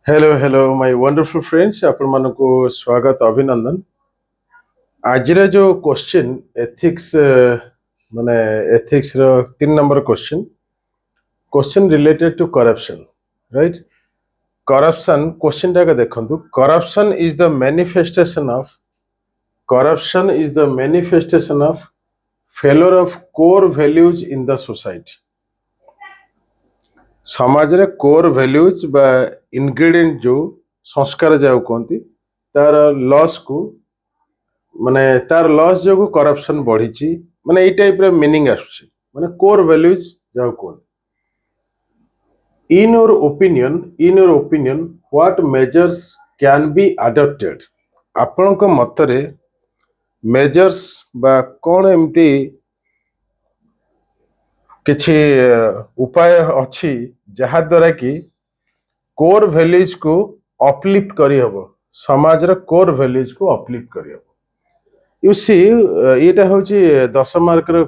Hello my wonderful friends आपण मानको स्वागत अभिनंदन। आज जो क्वेश्चन एथिक्स माने एथिक्स रो 3 number question related to corruption, right. Corruption question टा के देखंतु। Corruption is the manifestation of failure of core values in the society. समाज रे कोर वैल्यूज बा इंग्रेडिएंट जो संस्कार जाऊ कहती तार लॉस को माने तार लॉस जो करप्शन बढ़ी माने ए टाइप रे मीनिंग आसुची माने कोर वैल्यूज जाऊ कहती। In your opinion what measures can be adopted. आपण को मतरे मेजर्स बा कौन एमती किछि उपाय अच्छी जहा द्वारा कि कोर वैल्यूज को अपलिफ्ट करी हबो, समाज रो कोर वैल्यूज को अपलिफ्ट करी हबो। यू सी एटा होची 10 मार्क रो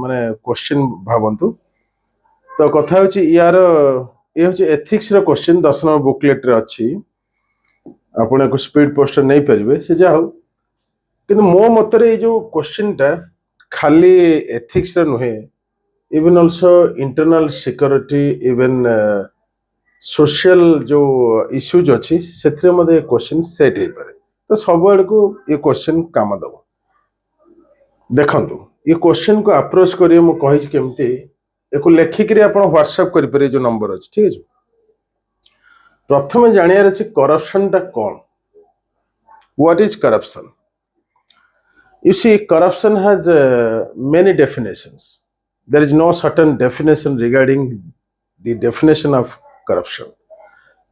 माने क्वेश्चन भावंतु। तो कथा होची यार ये होची एथिक्स रो क्वेश्चन 10 नंबर बुकलेट रे अछि। आपण को स्पीड पोस्टर नहीं परिबे से जा हो, किंतु मो मतरे ये जो क्वेश्चन टा खाली एथिक्स रे नहे, even also internal security, even social जो issues अच्छी से मधे क्वेश्चन सेट हो पारे। तो सब आड़ को ये क्वेश्चन काम दब। देखंतु ये क्वेश्चन को अप्रोच करिए मु कहि केमती एको लेखिक रे आपण व्हाट्सएप करि पारे जो नंबर अछि, ठीक अछि। प्रथम जानियार अछि करप्शन टा कोन, what is corruption. You see, corruption has many definitions. There is no certain definition regarding the definition of corruption.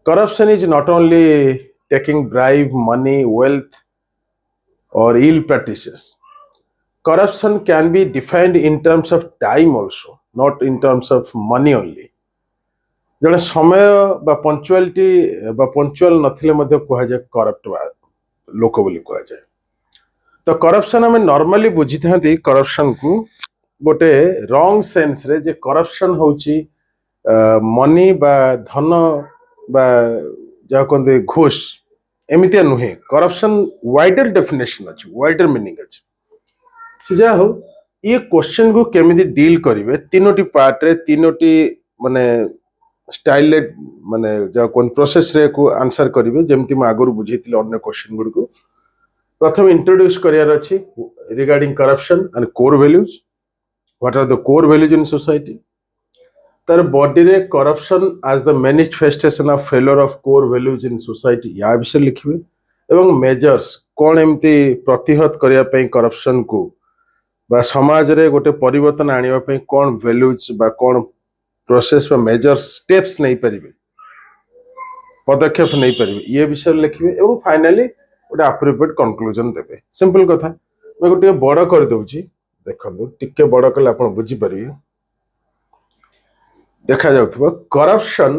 Corruption is not only taking bribe, money, wealth, or ill practices. Corruption can be defined in terms of time also, not in terms of money only. जने समय बा punctuality बा punctual नथिले मध्ये कहा जाय corrupt लोक बोली कहा जाय। तो करप्शन आम नॉर्मली बुझी था करप्शन को गोटे रॉन्ग सेंस रे जे करप्शन होची मनी बा धन बा जा कहते घूस एमितिया नुहे। करप्शन वाइडर डेफिनेशन अच्छी, वाइडर मीनिंग अच्छी। से जा हो ये क्वेश्चन को केमिति डील करिवे तीनोटी पार्ट रे तीनोटी माने स्टाइल माने जा कोन प्रोसेस रे को आंसर करिवे जेमति म आगुर बुझैतिले अन्य क्वेश्चन गुड को। प्रथम इंट्रोड्यूस करियार अछि regarding corruption and core values. What are the core values in society. तर बॉडी रे corruption as the manifestation of failure of core values in society या विषय लिखिबे एवं मेजर्स कोन एमती प्रतिहत करिया पई करप्शन को बा समाज रे गोटे परिवर्तन आनिबा पई कोन वैल्यूज बा कोन प्रोसेस बा मेजर्स स्टेप्स नहीं परिबे, पदक्षेप नहीं परिबे ये विषय लिखिबे एवं फाइनली गोटे अप्रोप्रिएट कंक्लूजन देबे। सिंपल कथा मैं गोटे बड़ कर दउची, देखंतु टिके बड़ कले आपण बुझी परिबे। देखा जाउथबो करप्शन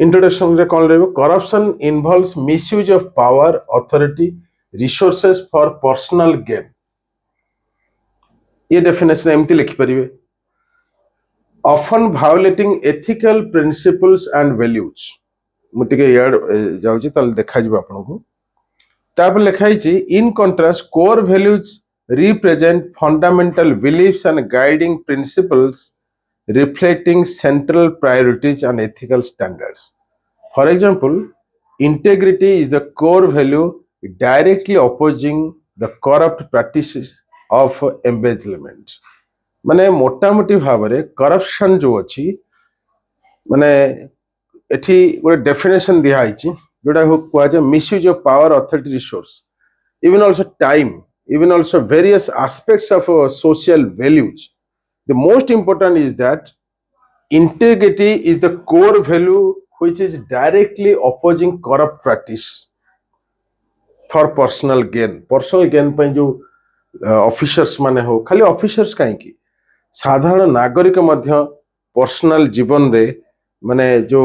इंट्रोडक्शन रे कोन रहबो। Corruption involves misuse of power, authority, resources for personal gain. ये डेफिनेशन एमती लिखि परिबे। Often violating ethical principles and values. मु टिके यार जाउची ताल देखा जिबो आपन को। तापर लिखाई छी in contrast core values represent fundamental beliefs and guiding principles reflecting central priorities and ethical standards. For example, integrity is the core value directly opposing the corrupt practices of embezzlement. माने मोटा मोटी भाव रे करप्शन जो अछि माने एठी गोटे डेफिनेशन दिया आइछि जोटा कुआ जे misuse of power, authority, resource, even also time, even also various aspects of social values. The most important is that integrity is the core value which is directly opposing corrupt practice for personal gain. Personal gain पे जो officers माने हो, खाली officers कहीं की साधारण नागरिक मध्य personal जीवन रे माने जो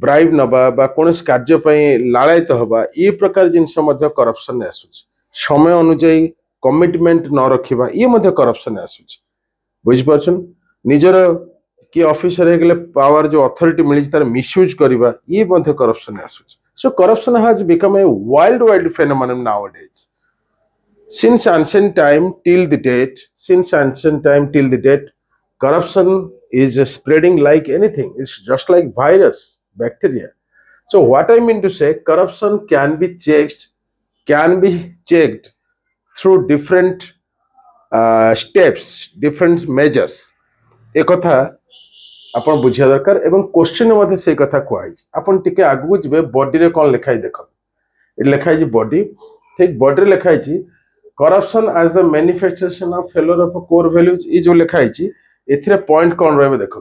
ब्राइब नबा बा कोनस कार्य पे लालायित हबा ये प्रकार जिनस मध्य करप्शन आसुच। समय अनुଯାयी कमिटमेंट न रखिबा ये मध्य करप्शन आसुच। बुझिपारछन निजर कि ऑफिसर हे गेले पावर जो अथॉरिटी मिली तार मिसयूज करबा ये मध्ये करप्शन आसुच so corruption has become a wild phenomenon nowadays since ancient time till the date corruption is spreading like anything. It's just like virus bacteria. So what I mean to say, corruption can be checked through different steps, different measures. एकथा आपण बुझिया दरकार एवं question मध्ये से कथा कहै आपण टिके आगु जिबे बॉडी रे कोन लिखाई देखो ए लिखाई जी बॉडी ठीक बॉडी रे लिखाई छी corruption as the manifestation of failure of core values ई जो लिखाई छी एथिरे पॉइंट कोन रहबे देखो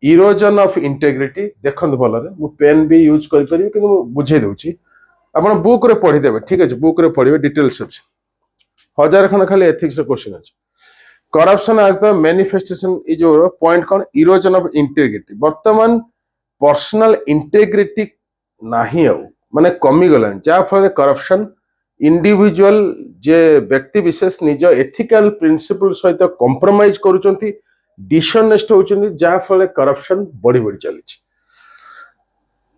इरोजन ऑफ इंटेग्रिटी देखन भलो रे मु पेन भी यूज करि परिबे कि मु बुझे दउची आपण बुक रे पढि देबे ठीक अछि बुक रे पढिबे डिटेल्स अछि हजार खन खाली एथिक्स रे क्वेश्चन अछि करप्शन एज द मैनिफेस्टेशन ई जो point cone erosion of integrity वर्तमान पर्सनल इंटेग्रिटी नाही आउ माने कमी गलान जा फले करप्शन इंडिविजुअल जे व्यक्ति विशेष निज एथिकल प्रिंसिपल सहित कंप्रोमाइज करूचंती डिसऑनेस्ट होचंती जा फले करप्शन बड़ी बड़ी चली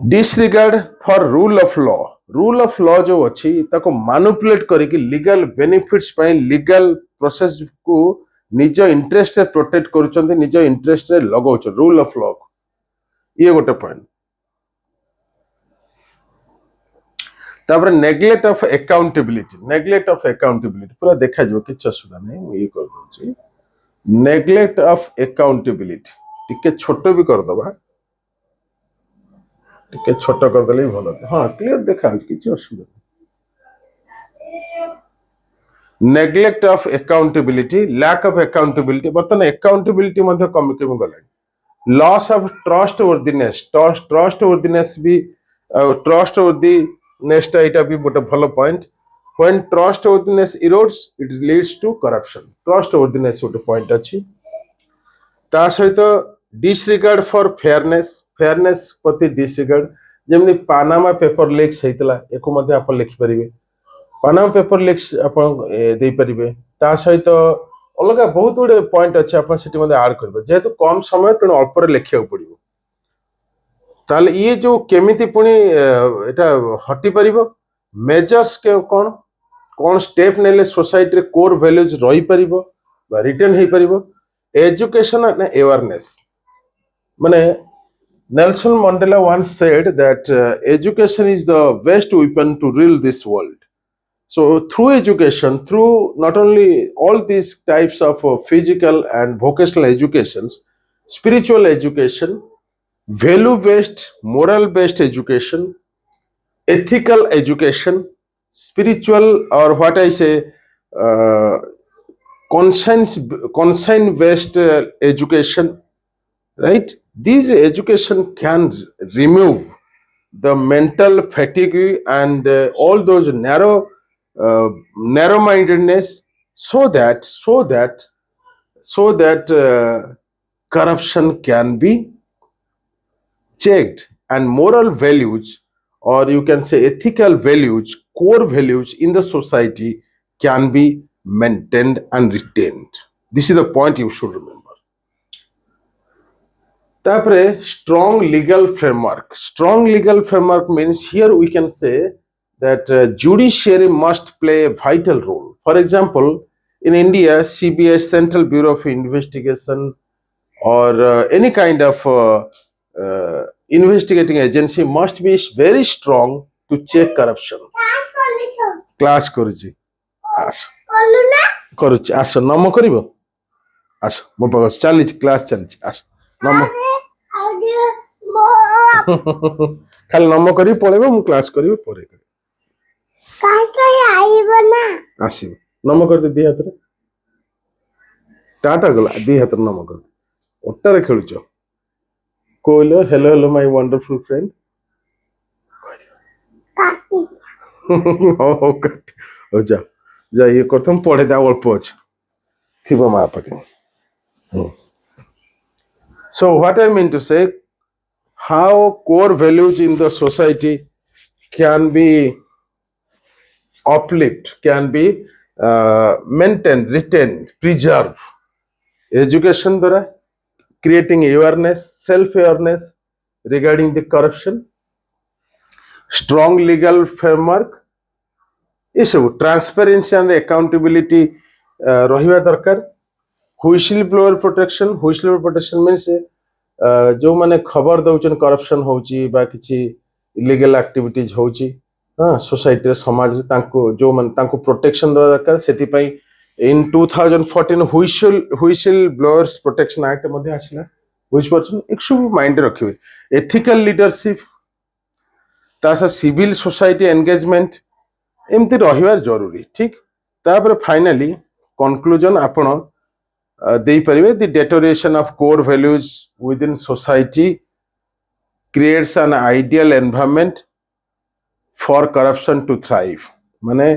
disregard for rule of law जो अच्छी ताको मैनिपुलेट करके लीगल बेनिफिट्स पाई लीगल प्रोसेस को निज इंटरेस्ट रे प्रोटेक्ट करूचंती निज इंटरेस्ट रे लगाउछ रूल ऑफ लॉ ये गोटे पॉइंट तापर नेग्लेक्ट ऑफ अकाउंटेबिलिटी पूरा देखा जो किछ असुविधा नहीं मु ये कर दूची नेग्लेक्ट ऑफ अकाउंटेबिलिटी टिके छोटो भी कर दबा टिके छोटो कर देले भलो हां क्लियर देखा किछ असुविधा neglect of accountability lack of accountability बर्तन अकाउंटेबिलिटी मध्ये कमी कमी गला लॉस ऑफ ट्रस्टवर्दीनेस भी ट्रस्टवर्दीनेस एटा भी गोटे भलो point when trustworthiness erodes it leads to corruption trustworthiness गोटे पॉइंट अछि ता सहित डिसरिगार्ड फॉर फेयरनेस प्रति डिसरिगार्ड जेमनि पानामा पेपर लीक्स हेतला एको मध्ये आपण लिखि परिबे पानामा पेपर लीक्स आपण देई परिबे ता सहित अलगा बहुत गुडे पॉइंट अछि आपण सेठी मध्ये ऐड करबे जेहेतु कम समय तण अल्प रे लिखिया पड़िबो ताले ये जो केमिति पुनी एटा हटि परिबो मेजर्स के कौन स्टेप नेले सोसाइटी रे कोर वैल्यूज रही परिबो बा रिटर्न हे परिबो एजुकेशन एंड अवेयरनेस माने Nelson Mandela once said that education is the best weapon to rule this world. So through education, through not only all these types of physical and vocational educations, spiritual education, value based, moral based education, ethical education, spiritual or what I say conscience based education, right? These education can remove the mental fatigue and all those narrow mindedness so that corruption can be checked and moral values or you can say ethical values core values in the society can be maintained and retained. This is the point you should remember. Tapre strong legal framework means here we can say that judiciary must play a vital role. For example, in India, CBI, Central Bureau of Investigation, or any kind of investigating agency must be very strong to check corruption. Class करूची आस करूची आस नम करिवो आस मो पास चली class चली आस नम खाली नम करी पळेबो मु class करिवो परे काय आइबो ना आसी नम कर दे दी हाथ रे टाटा गला दी हाथ नम कर ओटारे खेलुचो कोइलो हेलो माय वंडरफुल फ्रेंड हो जा ये करथम पढ़े दा अल्प अछि थिबो मा पाके so what I mean to say how core values in the society can be maintained, retained, preserved education द्वारा creating awareness, self-awareness regarding the corruption, strong legal framework, ଏସବୁ transparency and accountability ରହିବା ଦରକାର। Whistle blower protection, whistle blower protection means ଯୋଉମାନେ ଖବର ଦଉଛନ୍ତି corruption ହଉଛି ବା କିଛି ଇଲିଗାଲ ଆକ୍ଟିଭିଟିଜ ହଉଛି सोसाइटी समाज तांको प्रोटेक्शन देवा दरकार। सेतिपाई इन 2014 हुइसिल ब्लोअर्स प्रोटेक्शन एक्ट मध्ये आसिला। बुझिपारछन एक सब माइंड रखिबे। एथिकल लीडरशिप तासा सिविल सोसाइटी एंगेजमेंट एमती रहिबार जरूरी। ठीक तापर फाइनली कंक्लूजन आपण देई परिबे। The deterioration of core values within society creates an ideal environment for corruption to thrive. माने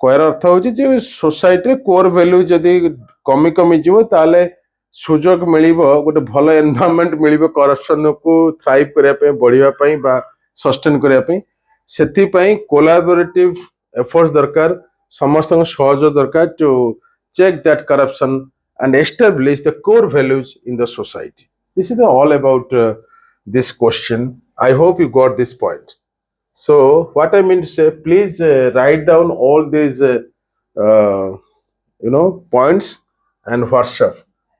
कहर अर्थ होची जे सोसाइटी कोर वैल्यू जदी कमी कमी जीवो ताले सुजोग मिलिबो, गोटे भलो एनवायरनमेंट मिलिबो करप्शन को थ्राइव करिया पे, बढ़िया पई बा सस्टेन करिया पे। सेति पई कोलैबोरेटिव एफर्ट्स दरकार, समस्त सहयोग दरकार to check that corruption and establish the core values in the society. This is all about this question. I hope you got this point. So what I mean to say, please write down all these points and WhatsApp.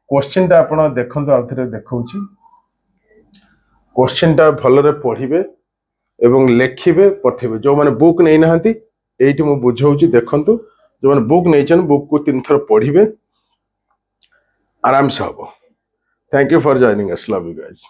Question टा आपण देखंतु आउथरे देखौची। Question टा भलरे पढिबे एवं लेखिबे पठिबे। जो माने book नै नहंती एठी मु बुझौची देखंतु। जो माने बुक नैचन बुक को 3 थर पढिबे आराम से हबो। Thank you for joining us. Love you guys.